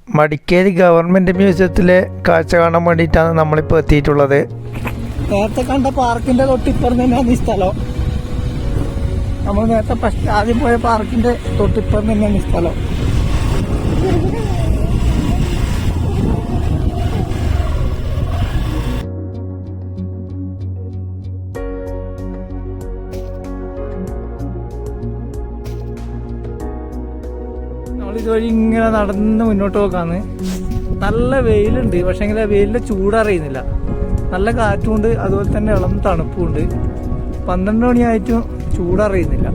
Madikeri government മ്യൂസിയത്തിലെ കാഴ്ച കാണാൻ വേണ്ടിയിട്ടാണ് നമ്മളിപ്പോൾ എത്തിയിട്ടുള്ളത്. നേരത്തെ കണ്ട പാർക്കിന്റെ തൊട്ടിപ്പുറം തന്നെയാണ് ഈ സ്ഥലം. നമ്മൾ നേരത്തെ ആദ്യം പോയ പാർക്കിന്റെ തൊട്ടിപ്പുറം തന്നെയാണ് ഈ സ്ഥലം. നമ്മളിതുവഴി ഇങ്ങനെ നടന്ന് മുന്നോട്ട് പോക്കാന്ന്. നല്ല വെയിലുണ്ട്, പക്ഷേങ്കിൽ ആ വെയിലിന്റെ ചൂടറിയുന്നില്ല. നല്ല കാറ്റുമുണ്ട്, അതുപോലെ തന്നെ ഇളം തണുപ്പുണ്ട്. 12 മണിയായിട്ടും ചൂടറിയുന്നില്ല.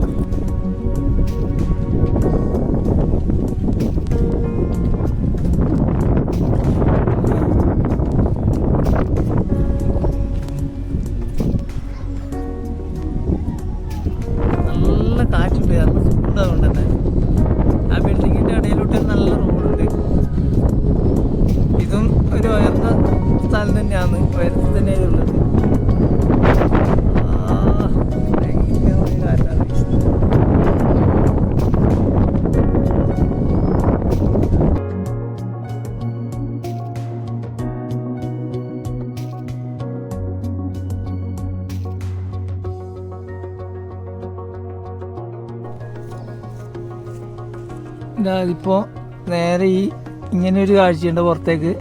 നല്ല കാറ്റുണ്ട്, നല്ല ചൂടാവുണ്ട് തന്നെ. ആ ബിൽഡിങ്ങിന്റെ ഇടയിലോട്ട് നല്ല റോഡുണ്ട്. ഇതും ഒരു ഉയർന്ന സ്ഥലം തന്നെയാണ്, ഉയരത്തിൽ തന്നെയാണ് ഉള്ളത്. ഭയങ്കരമായ കാറ്റാണ്. ഇപ്പോ നേരെ ഇങ്ങനെ ഒരു കാഴ്ചയുണ്ട് പുറത്തേക്ക്.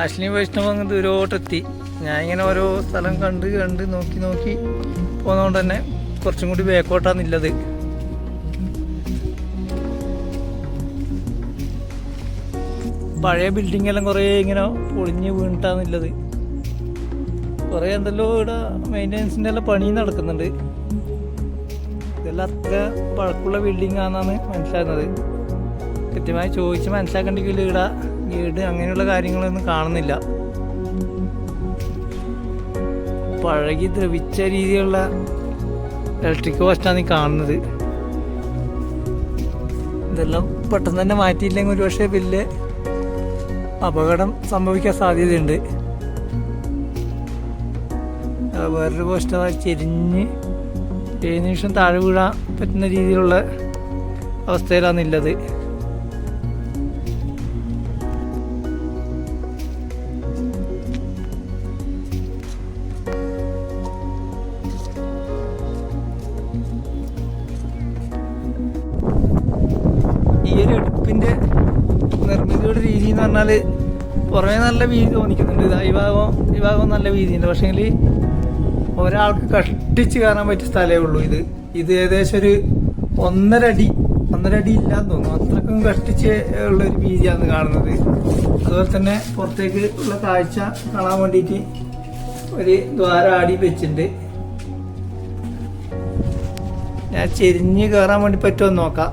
അശ്വിനി വൈഷ്ണവ് അങ്ങ് ദൂരോട്ടെത്തി. ഞാൻ ഇങ്ങനെ ഓരോ സ്ഥലം കണ്ട് നോക്കി പോകുന്നതുകൊണ്ട് തന്നെ കുറച്ചും കൂടി ബാക്കോട്ടാന്നുള്ളത്. പഴയ ബിൽഡിംഗ് എല്ലാം കുറേ ഇങ്ങനെ പൊളിഞ്ഞ് വീണിട്ടാന്നുള്ളത്. കുറേ എന്തല്ലോ ഇവിടെ മെയിൻ്റെനൻസിൻ്റെ എല്ലാം പണി നടക്കുന്നുണ്ട്. ഇതെല്ലാം അത്ര പഴക്കമുള്ള ബിൽഡിംഗ് ആണെന്നാണ് മനസ്സിലാകുന്നത്. കൃത്യമായി ചോദിച്ച് മനസ്സിലാക്കേണ്ടെങ്കിൽ ഇവിടെ വീട് അങ്ങനെയുള്ള കാര്യങ്ങളൊന്നും കാണുന്നില്ല. പഴകി ദ്രവിച്ച രീതിയിലുള്ള ഇലക്ട്രിക് പോസ്റ്റാണ് ഈ കാണുന്നത്. ഇതെല്ലാം പെട്ടെന്ന് തന്നെ മാറ്റിയില്ലെങ്കിൽ ഒരുപക്ഷെ വലിയ അപകടം സംഭവിക്കാൻ സാധ്യതയുണ്ട്. വേറൊരു പോസ്റ്റ് ചെരിഞ്ഞ് 7 നിമിഷം താഴെ വീഴാൻ പറ്റുന്ന രീതിയിലുള്ള അവസ്ഥയിലാണ് ഉള്ളത്. ഈ ഒരു എടുപ്പിൻ്റെ നിർമ്മിതിയുടെ രീതി എന്ന് പറഞ്ഞാൽ കുറേ നല്ല വീതി തോന്നിക്കുന്നുണ്ട്. ഈ ഭാഗം നല്ല വീതിയുണ്ട്. പക്ഷേങ്കിൽ ഒരാൾക്ക് കഷ്ടിച്ച് കയറാൻ പറ്റിയ സ്ഥലമേ ഉള്ളൂ. ഇത് ഏകദേശം ഒരു 1.5 അടി ഇല്ലാന്ന് തോന്നുന്നു. അത്രക്കും കഷ്ടിച്ച് ഉള്ളൊരു വീതിയാണ് കാണുന്നത്. അതുപോലെ തന്നെ പുറത്തേക്ക് ഉള്ള കാഴ്ച കാണാൻ വേണ്ടിയിട്ട് ഒരു ദ്വാരം ആടി വെച്ചിട്ടുണ്ട്. ഞാൻ ചെരിഞ്ഞ് കയറാൻ വേണ്ടി പറ്റുമോ നോക്കാം.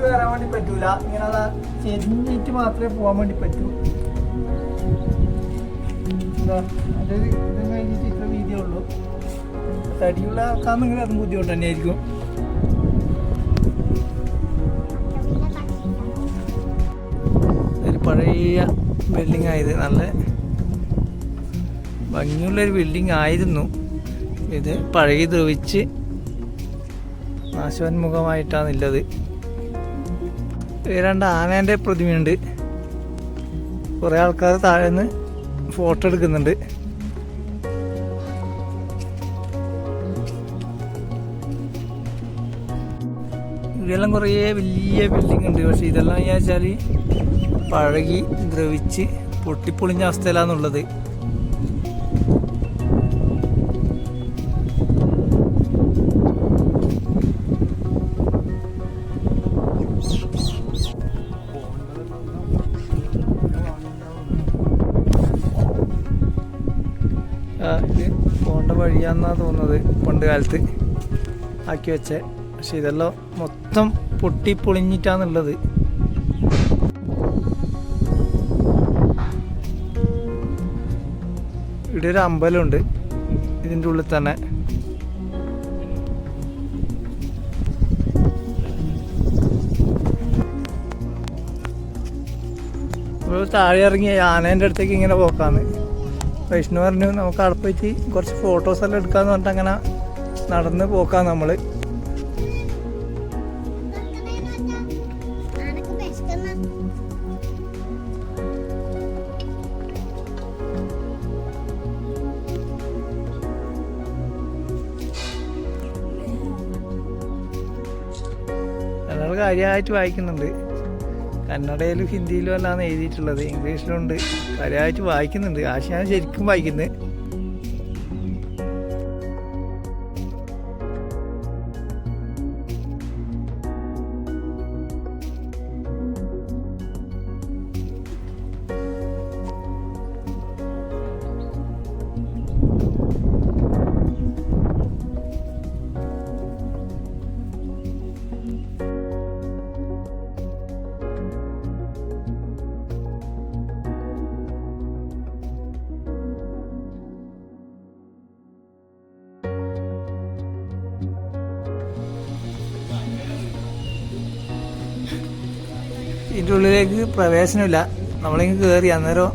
കയറാൻ വേണ്ടി പറ്റൂല, ഇങ്ങനെ അതാ ചെരിഞ്ഞിട്ട് മാത്രമേ പോകാൻ വേണ്ടി പറ്റൂ. അതൊരു ഇത് കഴിഞ്ഞിട്ട് ഇത്ര വീതിയേ ഉള്ളൂ. തടിയുള്ള ആൾക്കാണെങ്കിൽ അതും ബുദ്ധിമുട്ട് തന്നെയായിരിക്കും. ഒരു പഴയ ബിൽഡിംഗ് ആയത്, നല്ല ഭംഗിയുള്ളൊരു ബിൽഡിംഗ് ആയിരുന്നു. ഇത് പഴകി ദ്രവിച്ച് നാശോന്മുഖമായിട്ടാണുള്ളത്. 2 ആനേൻ്റെ പ്രതിമയുണ്ട്. കുറേ ആൾക്കാർ താഴെ നിന്ന് ഫോട്ടോ എടുക്കുന്നുണ്ട്. ഇതെല്ലാം കുറേ വലിയ ബിൽഡിംഗ് ഉണ്ട്. പക്ഷെ ഇതെല്ലാം വെച്ചാൽ പഴകി ദ്രവിച്ച് പൊട്ടിപ്പൊളിഞ്ഞ അവസ്ഥയിലാണുള്ളത്. ഇത് പോകേണ്ട വഴിയാന്നാ തോന്നുന്നത്, പണ്ട് കാലത്ത് ആക്കി വെച്ചേ. പക്ഷെ ഇതെല്ലാം മൊത്തം പൊട്ടി പൊളിഞ്ഞിട്ടാണുള്ളത്. ഇവിടെ ഒരു അമ്പലമുണ്ട് ഇതിൻ്റെ ഉള്ളിൽ തന്നെ. അപ്പോൾ താഴെ ഇറങ്ങി ആനേൻ്റെ അടുത്തേക്ക് ഇങ്ങനെ പോക്കാന്ന്. വൈഷ്ണു പറഞ്ഞു നമുക്ക് അവിടെ പോയിട്ട് കുറച്ച് ഫോട്ടോസെല്ലാം എടുക്കാമെന്ന് പറഞ്ഞിട്ട് അങ്ങനെ നടന്ന് പോക്കാം നമ്മൾ. ഞങ്ങൾ കാര്യമായിട്ട് വായിക്കുന്നുണ്ട്. കന്നഡയിലും ഹിന്ദിയിലും അല്ലാന്ന് എഴുതിയിട്ടുള്ളത്, ഇംഗ്ലീഷിലുണ്ട്. കാര്യമായിട്ട് വായിക്കുന്നുണ്ട്. ആശയാണ് ശരിക്കും വായിക്കുന്നത്. ഇതിൻ്റെ ഉള്ളിലേക്ക് പ്രവേശനമില്ല. നമ്മളിങ്ങ് കയറി. അന്നേരം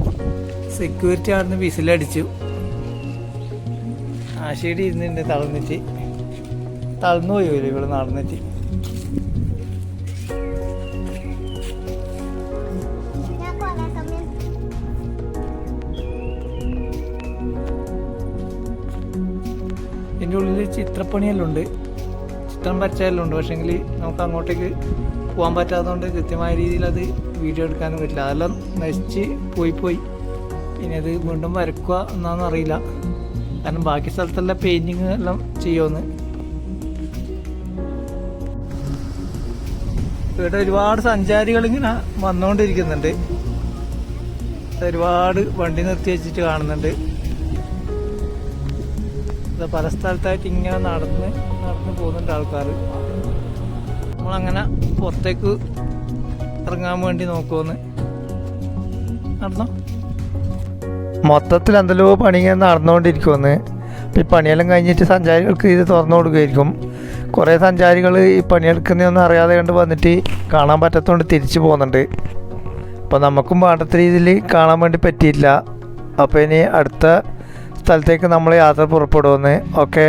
സെക്യൂരിറ്റി അവിടുന്ന് വിസിലടിച്ചു. ആശയുടെ ഇരുന്നുണ്ട് തളർന്നിട്ട്. തളർന്നു പോയില്ല ഇവിടെ നടന്നിട്ട്. ഇതിൻ്റെ ഉള്ളിൽ ചിത്രപ്പണിയെല്ലാം ഉണ്ട്, ചിത്രം വരച്ചതെല്ലാം ഉണ്ട്. പക്ഷേങ്കിൽ നമുക്ക് അങ്ങോട്ടേക്ക് പോകാൻ പറ്റാത്തതുകൊണ്ട് കൃത്യമായ രീതിയിൽ അത് വീഡിയോ എടുക്കാനും പറ്റില്ല. അതെല്ലാം നശിച്ച് പോയി. പിന്നെ അത് വീണ്ടും വരക്കുക എന്നാണെന്ന് അറിയില്ല. കാരണം ബാക്കി സ്ഥലത്തെല്ലാം പെയിൻറ്റിങ് എല്ലാം ചെയ്യുമെന്ന്. ഇവിടെ ഒരുപാട് സഞ്ചാരികൾ ഇങ്ങനെ വന്നുകൊണ്ടിരിക്കുന്നുണ്ട്. ഒരുപാട് വണ്ടി നിർത്തി വെച്ചിട്ട് കാണുന്നുണ്ട്. പല സ്ഥലത്തായിട്ട് ഇങ്ങനെ നടന്ന് പോകുന്നുണ്ട് ആൾക്കാർ. നമ്മളങ്ങനെ പുറത്തേക്ക് ഇറങ്ങാൻ വേണ്ടി നോക്കുമെന്ന്. നടന്നോ? മൊത്തത്തിൽ എന്തെല്ലോ പണി ഇങ്ങനെ നടന്നുകൊണ്ടിരിക്കുമെന്ന്. ഈ പണിയെല്ലാം കഴിഞ്ഞിട്ട് സഞ്ചാരികൾക്ക് ഇത് തുറന്നു കൊടുക്കുമായിരിക്കും. കുറേ സഞ്ചാരികൾ ഈ പണിയെടുക്കുന്നതൊന്നും അറിയാതെ കണ്ട് വന്നിട്ട് കാണാൻ പറ്റാത്തതുകൊണ്ട് തിരിച്ചു പോകുന്നുണ്ട്. അപ്പോൾ നമുക്കും വേണ്ടത്ര രീതിയിൽ കാണാൻ വേണ്ടി പറ്റിയില്ല. അപ്പോൾ ഇനി അടുത്ത സ്ഥലത്തേക്ക് നമ്മൾ യാത്ര പുറപ്പെടുമെന്ന്. ഓക്കെ.